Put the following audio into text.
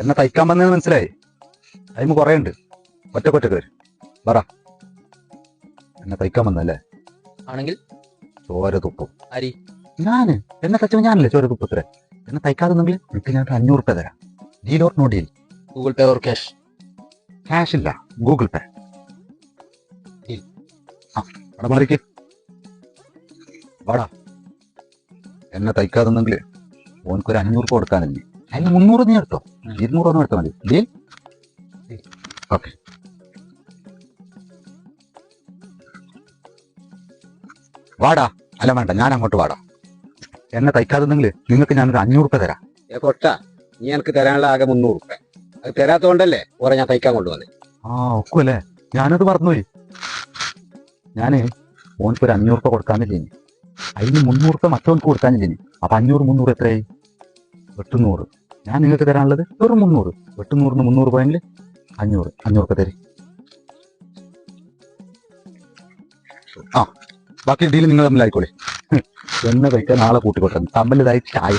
എന്നെ തയ്ക്കാൻ വന്നത് മനസ്സിലായി. അതിന് കുറേ ഉണ്ട്. ഒറ്റക്കൊറ്റക്ക് വരും. പറ, എന്നെ തയ്ക്കാൻ വന്നല്ലേ? ആണെങ്കിൽ ചോര തുപ്പും. ആരി ഞാന് എന്നെ തച്ചവൻ ഞാനല്ലേ ചോര തുപ്പത്രേ. എന്നെ തയ്ക്കാതെന്നെങ്കിൽ എനിക്ക് ഞാൻ 500 രൂപ തരാം. Deal or no deal? Google Pay or cash? Cash ഇല്ല, ഗൂഗിൾ പേ. ഡീൽ. അവിടെ മാറിക്ക്. വാടാ, എന്നെ തയ്ക്കാതെന്നെങ്കിൽ ഓനക്കൊരു 500 രൂപ കൊടുക്കാനല്ലേ. അതിന് 300 നീ എടുത്തോ, 200 ഒന്നും എടുത്താൽ മതി. ഡീൽ? ഓക്കെ. വാടാ. അല്ല വേണ്ട, ഞാൻ അങ്ങോട്ട് വാടാ. എന്നെ തയ്ക്കാതെന്നെങ്കിൽ നിങ്ങൾക്ക് ഞാനൊരു 500 രൂപ തരാം. കൊട്ട, നീ എനിക്ക് തരാനുള്ള ആകെ 300 രൂപ. അത് തരാത്തോണ്ടല്ലേ കുറെ ഞാൻ തയ്ക്കാൻ കൊണ്ടുവന്നത്. ഒക്കുമല്ലേ? ഞാനത് മറന്നുപോയി. ഞാന് ഓനക്കൊരു 500 രൂപ കൊടുക്കാന്നില്ലേ. അതിന് 300 രൂപ മറ്റവർക്ക് കൊടുക്കാനില്ലേ. അപ്പൊ 500 300 എത്രയായി? 800. ഞാൻ നിങ്ങൾക്ക് തരാനുള്ളത് വെറും 300. 800 300 പോയെങ്കിൽ 500 രൂപ തരും. ബാക്കി ഡീൽ നിങ്ങൾ തമ്മിലായിക്കോളെ. എന്നെ കഴിക്കാൻ നാളെ കൂട്ടിക്കോട്ടെ. തമ്മിൽ ഇതായി ചായ.